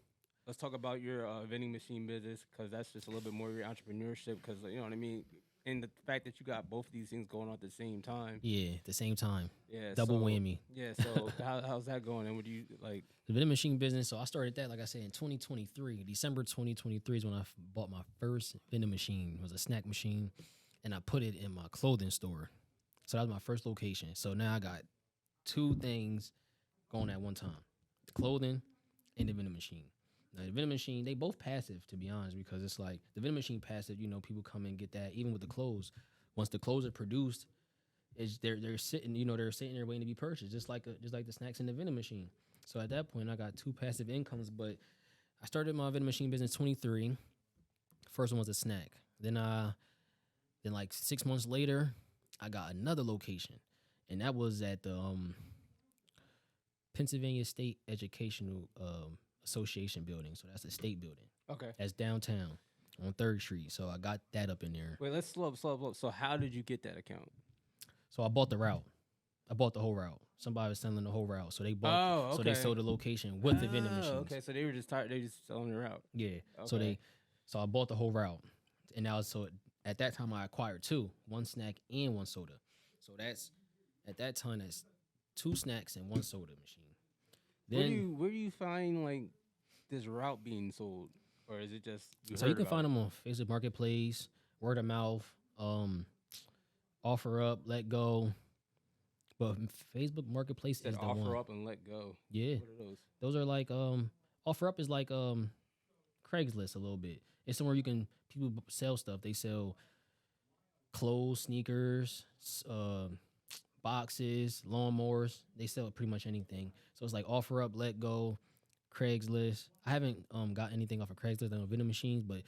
Let's talk about your vending machine business because that's just a little bit more of your entrepreneurship. Because you know what I mean, and the fact that you got both of these things going on at the same time. Yeah, at the same time, Yeah, double so, whammy. Yeah, so how's that going? And what do you like? The vending machine business. So I started that, like I said, in 2023. December 2023 is when I bought my first vending machine. It was a snack machine, and I put it in my clothing store. So that was my first location. So now I got two things going at one time: the clothing and the vending machine. Now the vending machine, they both passive, to be honest, because it's like the vending machine passive. People come and get that. Even with the clothes, once the clothes are produced, is they're sitting, they're sitting there waiting to be purchased, just like the snacks in the vending machine. So at that point, I got two passive incomes. But I started my vending machine business 23. First one was a snack. Then like 6 months later, I got another location, and that was at the Pennsylvania State Educational Association building. So that's a state building. Okay. That's downtown on 3rd Street. So I got that up in there. Wait, let's slow up. So how did you get that account? So I bought the route. I bought the whole route. Somebody was selling the whole route, so they bought. Oh, okay. So they sold the location with the vending machines. Okay, so they were just tired. They just selling it out. Yeah. Okay. So I bought the whole route, and now at that time I acquired two, one snack and one soda. So at that time that's two snacks and one soda machine. Then Where do you find like this route being sold, or is it just you can find them on Facebook Marketplace, word of mouth, offer up, let go. But Facebook Marketplace is the one. Offer up and let go. Yeah. What are those? Those are like offer up is like Craigslist a little bit. It's somewhere people sell stuff. They sell clothes, sneakers, boxes, lawnmowers. They sell pretty much anything. So it's like offer up, let go, Craigslist. I haven't got anything off of Craigslist on vending machines, but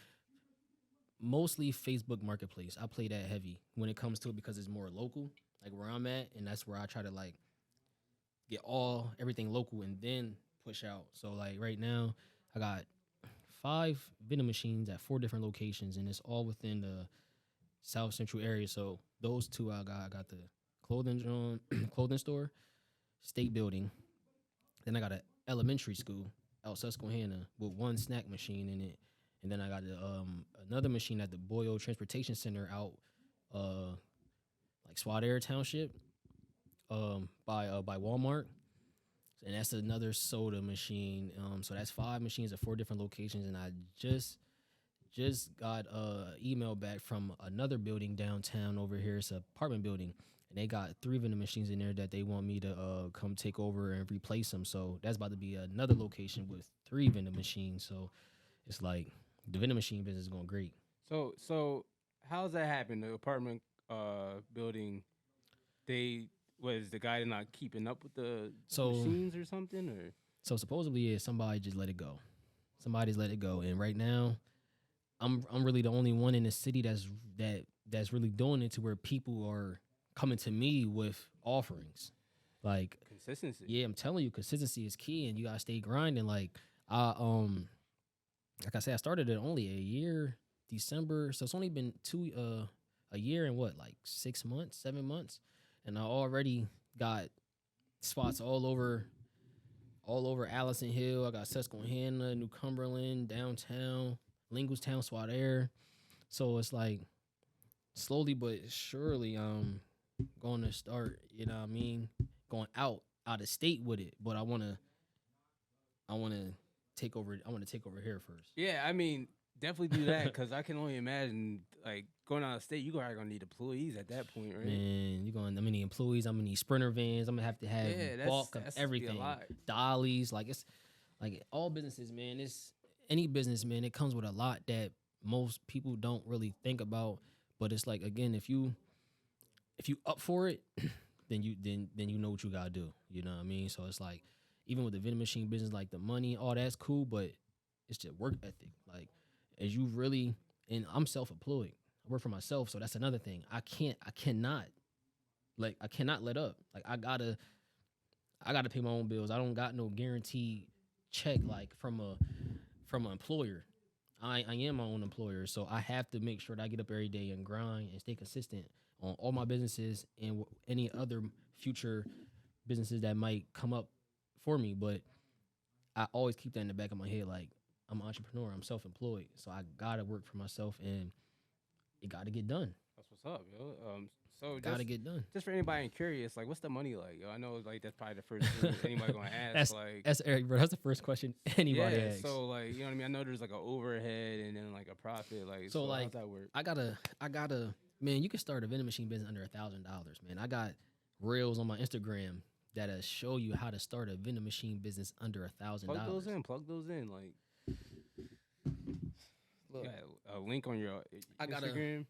mostly Facebook Marketplace. I play that heavy when it comes to it because it's more local, like where I'm at, and that's where I try to like get everything local and then push out. So like right now, I got 5 vending machines at 4 different locations, and it's all within the South Central area. So those two I got the clothing store, state building. Then I got an elementary school out Susquehanna with 1 snack machine in it, and then I got another machine at the Boyle Transportation Center out like Swat Air Township by Walmart, and that's another soda machine. So that's 5 machines at 4 different locations, and I just got a email back from another building downtown over here. It's an apartment building, and they got 3 vending machines in there that they want me to come take over and replace them. So that's about to be another location with 3 vending machines. So it's like the vending machine business is going great. So how's that happen? The apartment building, was the guy not keeping up with the machines or something, or? So supposedly, somebody just let it go. Somebody's let it go, and right now, I'm really the only one in the city that's really doing it to where people are coming to me with offerings. Like consistency. Yeah, I'm telling you, consistency is key, and you gotta stay grinding. Like I said, I started it only a year, December, so it's only been a year and what, like 6 months, 7 months. And I already got spots all over Allison Hill. I got Susquehanna, New Cumberland, downtown, Lingustown, Swat Air. So it's like slowly but surely I'm going to start, you know what I mean, going out of state with it. But I wanna take over here first. Yeah, I mean, definitely do that, because I can only imagine, like, going out of state, you're probably going to need employees at that point, right? Man, I'm going to need employees. I'm going to need Sprinter vans. I'm going to have bulk of everything. Dollies. Like, it's like all businesses, man. It's any business, man. It comes with a lot that most people don't really think about. But it's like, again, if you up for it, then you know what you got to do. You know what I mean? So it's like, even with the vending machine business, like the money, all that's cool, but it's just work ethic. Like, as you really, and I'm self-employed. I work for myself, so that's another thing. I cannot let up. Like, I gotta pay my own bills. I don't got no guaranteed check like from an employer. I am my own employer, so I have to make sure that I get up every day and grind and stay consistent on all my businesses and any other future businesses that might come up for me. But I always keep that in the back of my head, like, I'm an entrepreneur. I'm self-employed, so I gotta work for myself, and it gotta get done. That's what's up, yo. So gotta get done. Just for anybody curious, like, what's the money like, yo? I know, like, that's probably the first thing anybody gonna ask. That's Eric, bro. That's the first question anybody asks. So, like, you know what I mean? I know there's like an overhead and then like a profit. Like, so like, how's that work? I gotta, man. You can start a vending machine business under $1,000, man. I got reels on my Instagram that'll show you how to start a vending machine business under $1,000. Plug those in, like. Look, a link on your Instagram.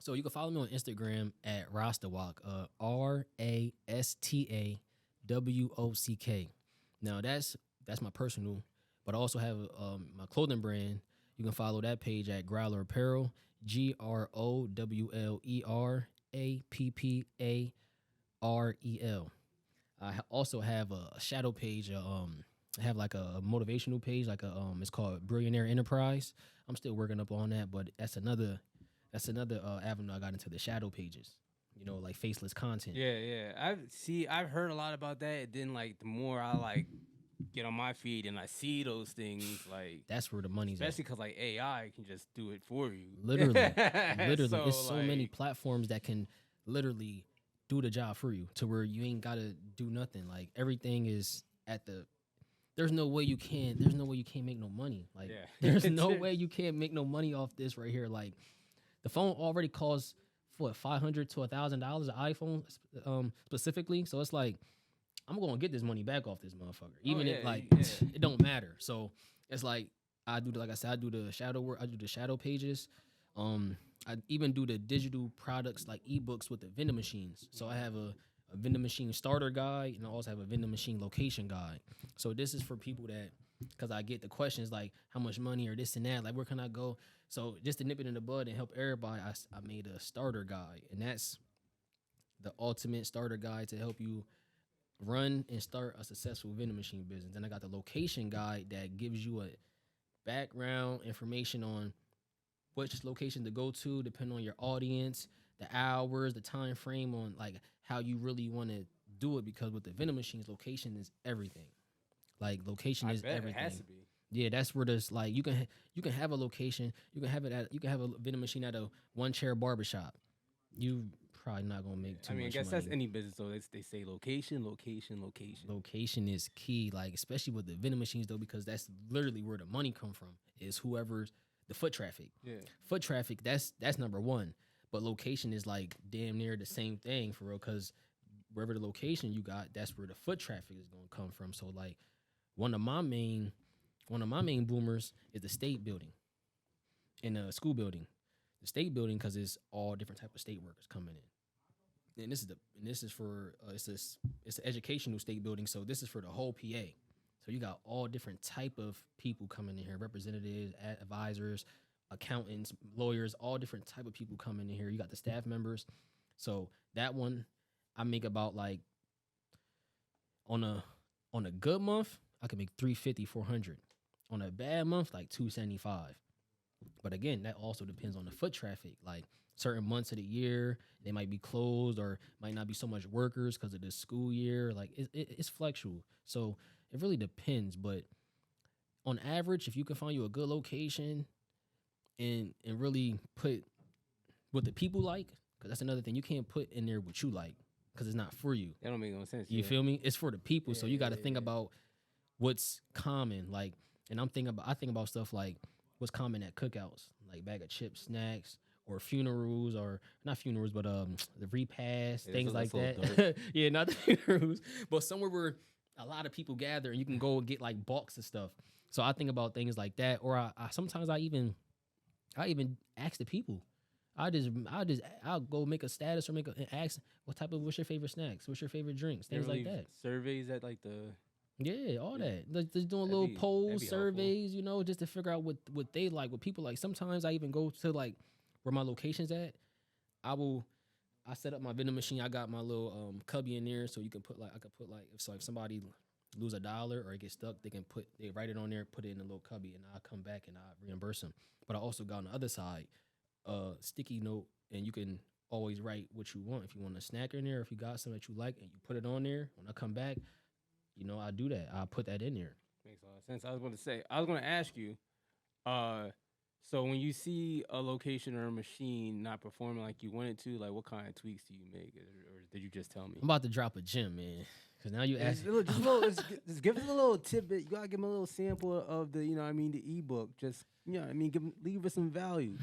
So you can follow me on Instagram at Rastawalk, RASTAWOCK. Now that's my personal, but I also have my clothing brand. You can follow that page at Growler Apparel, GROWLERAPPAREL. I also have a shadow page. I have like a motivational page, like it's called Billionaire Enterprise. I'm still working up on that, but that's another avenue I got into, the shadow pages. You know, like faceless content. Yeah. I've heard a lot about that. And then, like, the more I like get on my feed and I see those things, like, that's where the money's especially because like AI can just do it for you. Literally, so, it's so many platforms that can literally do the job for you, to where you ain't gotta do nothing. Like, everything is at the. There's no way you can't make no money. Like, there's no way you can't make no money off this right here. Like, the phone already costs what, $500 to $1,000, an iPhone specifically. So it's like, I'm gonna get this money back off this motherfucker, even if it don't matter. So it's like, I do the shadow work, I do the shadow pages. I even do the digital products like ebooks with the vending machines. So I have a vending machine starter guide, and I also have a vending machine location guide. So this is for people that, because I get the questions like, how much money or this and that, like, where can I go? So just to nip it in the bud and help everybody, I made a starter guide, and that's the ultimate starter guide to help you run and start a successful vending machine business. Then I got the location guide that gives you background information on which location to go to, depending on your audience, the hours, the time frame on like how you really want to do it. Because with the vending machines, location is everything. Like location I is bet everything. it has to be. Yeah, that's where there's like you can have a location, you can have it at you can have a vending machine at a one chair barbershop. You probably not gonna make too I mean, I much guess money. that's any business though. They say location. Location is key, like especially with the vending machines though, because that's literally where the money come from. Is whoever's the foot traffic. Yeah. Foot traffic, that's number one. But location is like damn near the same thing for real, because wherever the location you got, that's where the foot traffic is gonna come from. So like one of my main boomers is the state building and the school building. The state building because it's all different type of state workers coming in, and this is for it's an educational state building. So this is for the whole PA. So you got all different type of people coming in here, representatives, advisors, accountants, lawyers, all different type of people coming in here. You got the staff members. So that one I make about like on a good month I could make 350, 400. On a bad month, like 275. But again, that also depends on the foot traffic. Like certain months of the year, they might be closed or might not be so much workers because of the school year. Like it's flexible. So it really depends. But on average, if you can find you a good location and really put what the people like, because that's another thing. You can't put in there what you like because it's not for you. That don't make no sense. You feel me? It's for the people. So you got to think yeah. about what's common. Like, and I think about stuff like what's common at cookouts, like bag of chips, snacks, or funerals, or not funerals, but the repast, things like that. Yeah, not the funerals, but somewhere where a lot of people gather and you can go get like bulks of stuff. So I think about things like that, or I sometimes I even ask the people. I'll go make a status or and ask what's your favorite snacks, what's your favorite drinks, things like that. Surveys at like the. Yeah, all that. Like, just doing little polls, surveys, just to figure out what they like, what people like. Sometimes I even go to like where my location's at. I set up my vending machine. I got my little cubby in there, so you can I could put if somebody lose $1 or get stuck, they write it on there, put it in a little cubby, and I'll come back and I'll reimburse them. But I also got on the other side sticky note, and you can always write what you want. If you want a snack in there, if you got something that you like, and you put it on there. When I come back, I do that. I put that in there. Makes a lot of sense. I was going to ask you, so when you see a location or a machine not performing like you want it to, like what kind of tweaks do you make, or did you just tell me? I'm about to drop a gem, man. Because now you ask. Just give us a little tidbit. You gotta give them a little sample of the, the ebook. Just, leave us some value.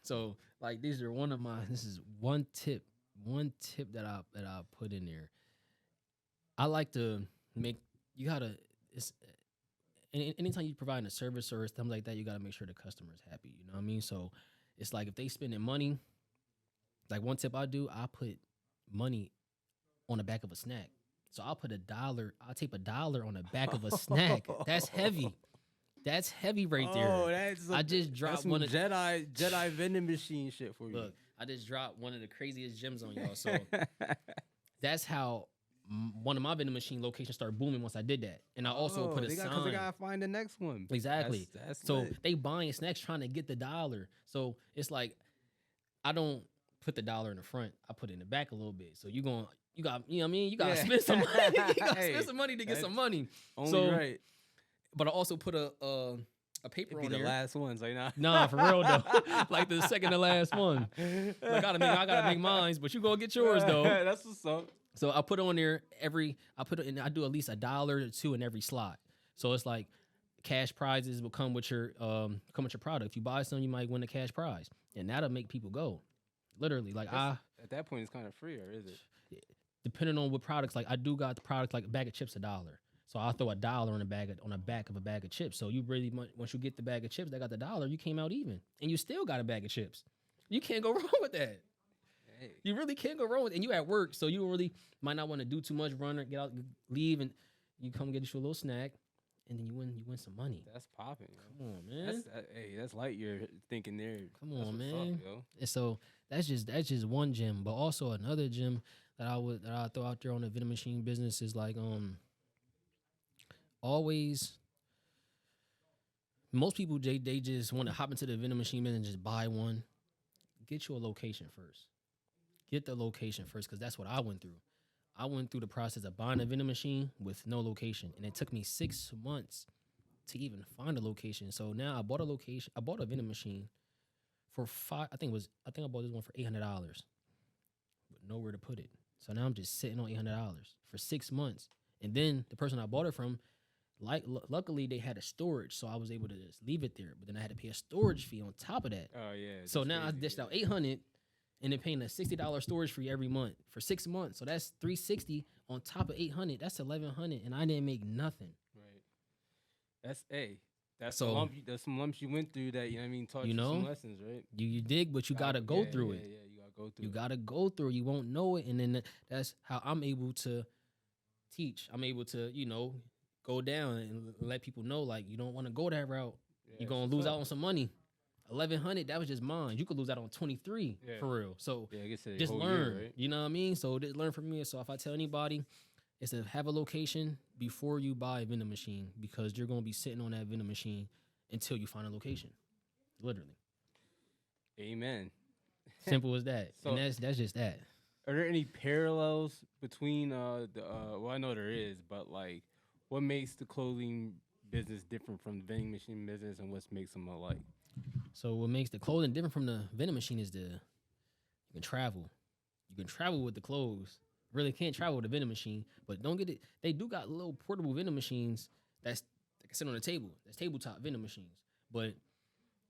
So like this is one tip that I put in there. I like to make, anytime you're providing a service or something like that, you got to make sure the customer is happy. You know what I mean? So it's like if they spending money, like one tip I do, I put money on the back of a snack. So I'll tape $1 on the back of a snack. That's heavy. That's heavy right there. Oh, I just dropped one of Jedi vending machine shit for you. Look, I just dropped one of the craziest gems on y'all. So that's how one of my vending machine locations started booming once I did that. And I also put a sign. Because they got to find the next one. Exactly. That's so lit. they buying snacks trying to get the $1. So it's like, I don't put the $1 in the front. I put it in the back a little bit. So you got to spend some money. You got to spend some money to get some money. Only right. But I also put a paper on there. The last ones, like Nah, for real though. Like the second to last one. I gotta make mine, but you go get yours though. That's what's up. So I put on there I do at least $1 or $2 in every slot. So it's like cash prizes will come with your product. If you buy some, you might win a cash prize, and that'll make people go. Literally, like at that point, it's kind of free, or is it? Depending on what products, like I do got the product like a bag of chips $1. So I'll throw $1 on the back of a bag of chips. So you really, once you get the bag of chips that got the $1, you came out even, and you still got a bag of chips. You can't go wrong with that. Hey. You really can't go wrong with it. And you at work, so you really might not want to do too much, run or get out, leave, and you come get you a little snack, and then you win some money. That's popping. Come on, man. That's light year thinking there. Come on, man. Up, and so that's just one gem, but also another gem that I throw out there on the vending machine business is like always Most people they just want to hop into the vending machine and just buy one. Get you a location first. Get the location first, because that's what I went through. I went through the process of buying a vending machine with no location, and it took me 6 months to even find a location. So now I bought a location. I bought a vending machine for I think I bought this one for $800, but nowhere to put it. So now I'm just sitting on $800 for 6 months. And then the person I bought it from, luckily they had a storage, so I was able to just leave it there. But then I had to pay a storage fee on top of that. Oh yeah. So now I dished out $800, and then paying a $60 storage fee every month for 6 months. So that's $360 on top of $800. That's $1,100, and I didn't make nothing. Right. That's So there's some lumps you went through that, you know what I mean, taught you some lessons, right? You dig, but you gotta go through it. Yeah, you gotta go through. You gotta go through it. You won't know it, and then that's how I'm able to teach. I'm able to, go down and let people know, like, you don't want to go that route. Yeah, You're gonna lose out on some money. $1,100, that was just mine. You could lose out on 23 for real. So I guess just learn. Year, right? You know what I mean? So just learn from me. So if I tell anybody, it's to have a location before you buy a vending machine, because you're gonna be sitting on that vending machine until you find a location. Literally. Amen. Simple as that. So, and that's just that. Are there any parallels between well, I know there is, but like, what makes the clothing business different from the vending machine business, and what makes them alike? So what makes the clothing different from the vending machine is you can travel. You can travel with the clothes. Really can't travel with the vending machine, but don't get it. They do got little portable vending machines that can sit on the table. That's tabletop vending machines. But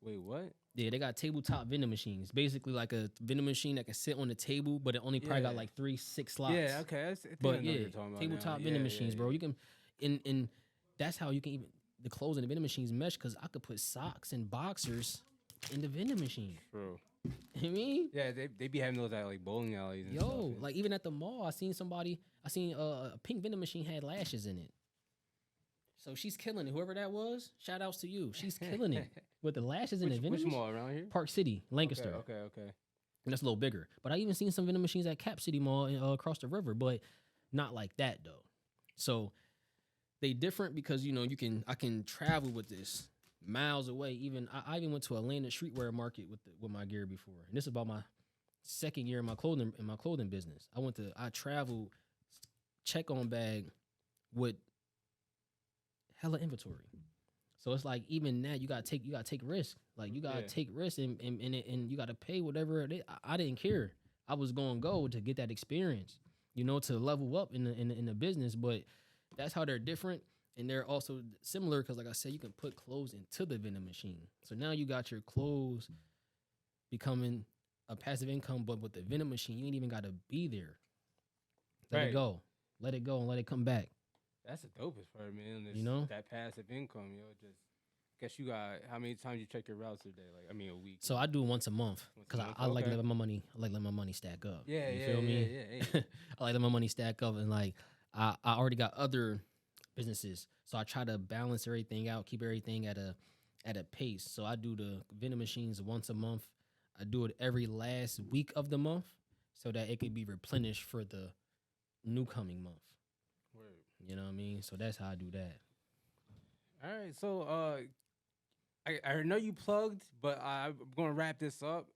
wait, what? Yeah, they got tabletop vending machines. Basically like a vending machine that can sit on the table, but it only probably got like 3-6 slots. Yeah, okay. I think but I know what you're talking about tabletop now. vending machines, bro. You can, and that's how you can even the clothes in the vending machines mesh, because I could put socks and boxers in the vending machine. True. You mean? Yeah, they be having those at like bowling alleys and stuff. Yeah. Like even at the mall, I seen a pink vending machine had lashes in it. So she's killing it. Whoever that was, shout outs to you. She's killing it with the lashes in the vending machine. Which mall around here? Park City, Lancaster. Okay. And that's a little bigger. But I even seen some vending machines at Cap City Mall across the river, but not like that though. So they different because I can travel with this miles away. Even I even went to Atlanta streetwear market with my gear before, and this is about my second year in my clothing business. I traveled check on bag with hella inventory. So it's like even that you gotta take risk. Like you gotta take risks and you gotta pay whatever it is. I didn't care. I was gonna go to get that experience, to level up in the business. But that's how they're different. And they're also similar because, like I said, you can put clothes into the vending machine. So now you got your clothes becoming a passive income, but with the vending machine, you ain't even got to be there. Let it go. Let it go and let it come back. That's the dopest part, man. That passive income, just guess you got how many times you check your routes a day? A week. So I do it once a month because I like letting my money. I like letting my money stack up. Yeah, you feel me? Yeah. I like letting my money stack up, and I already got other businesses, so I try to balance everything out, keep everything at a pace. So I do the vending machines once a month. I do it every last week of the month so that it could be replenished for the new coming month. Word. You know what I mean? So that's how I do that. All right. So I know you plugged, but I'm gonna wrap this up.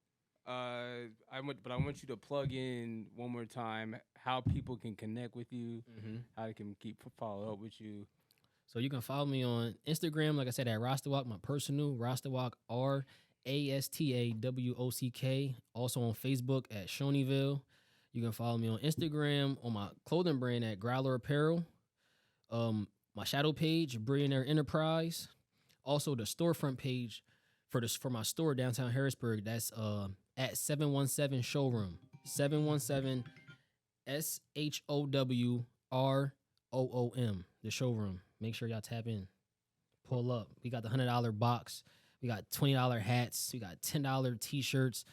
I want you to plug in one more time how people can connect with you, how they can follow up with you. So you can follow me on Instagram, like I said, at Rastawalk, my personal Rastawalk, RASTAWOCK. Also on Facebook at Shonny Ville. You can follow me on Instagram on my clothing brand at Growler Apparel. My shadow page, Billionaire Enterprise. Also the storefront page for my store downtown Harrisburg. That's at 717 Showroom. 717 SHOWROOM. The showroom. Make sure y'all tap in. Pull up. We got the $100 box. We got $20 hats. We got $10 t-shirts,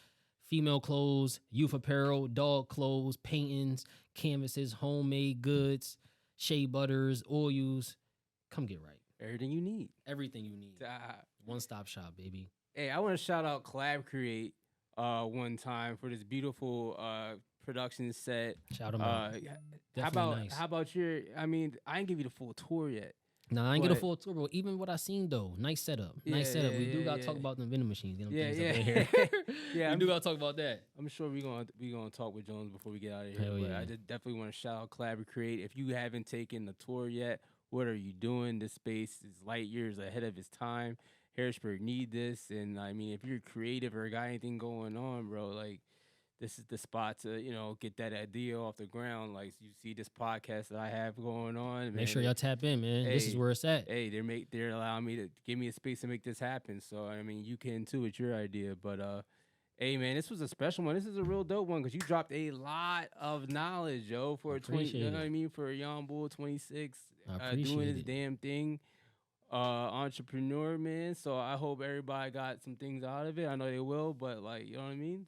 female clothes, youth apparel, dog clothes, paintings, canvases, homemade goods, shea butters, oils. Come get right. Everything you need. Everything you need. One-stop shop, baby. Hey, I want to shout out Collab Create one time for this beautiful production set. Shout them out. How about your? I didn't give you the full tour yet. Nah, I ain't get a But full tour, but even what I seen though, nice setup, yeah, nice setup. yeah, We do yeah, gotta yeah. talk about the vending machines, get them Yeah, things yeah. up in here. Yeah, We do gotta talk about that. I'm sure we gonna talk with Jones before we get out of here. Hell But I yeah. definitely want to shout out Collab Create. If you haven't taken the tour yet, what are you doing? This space is light years ahead of its time. Harrisburg need this, and I mean, if you're creative or got anything going on, bro, like this is the spot to get that idea off the ground. Like you see this podcast that I have going on, Make man. sure y'all tap in, man. This is Hey, where it's at. hey, they're allowing me to give me a space to make this happen. So I mean, you can too. It's your idea, but hey man, this was a special one. This is a real dope one because you dropped a lot of knowledge, yo, for a 20. You Appreciate know what I it. mean? For a young bull, 26, I doing appreciate his it. damn thing, entrepreneur, man. So I hope everybody got some things out of it. I know they will, but like, you know what I mean?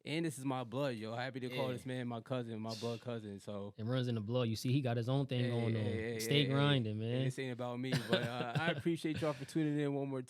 And this is my blood, yo. Happy to call Yeah. this man my cousin, my blood cousin. So It runs in the blood. You see, he got his own thing going on. Stay grinding, man. this ain't about me, but I appreciate y'all for tuning in one more time.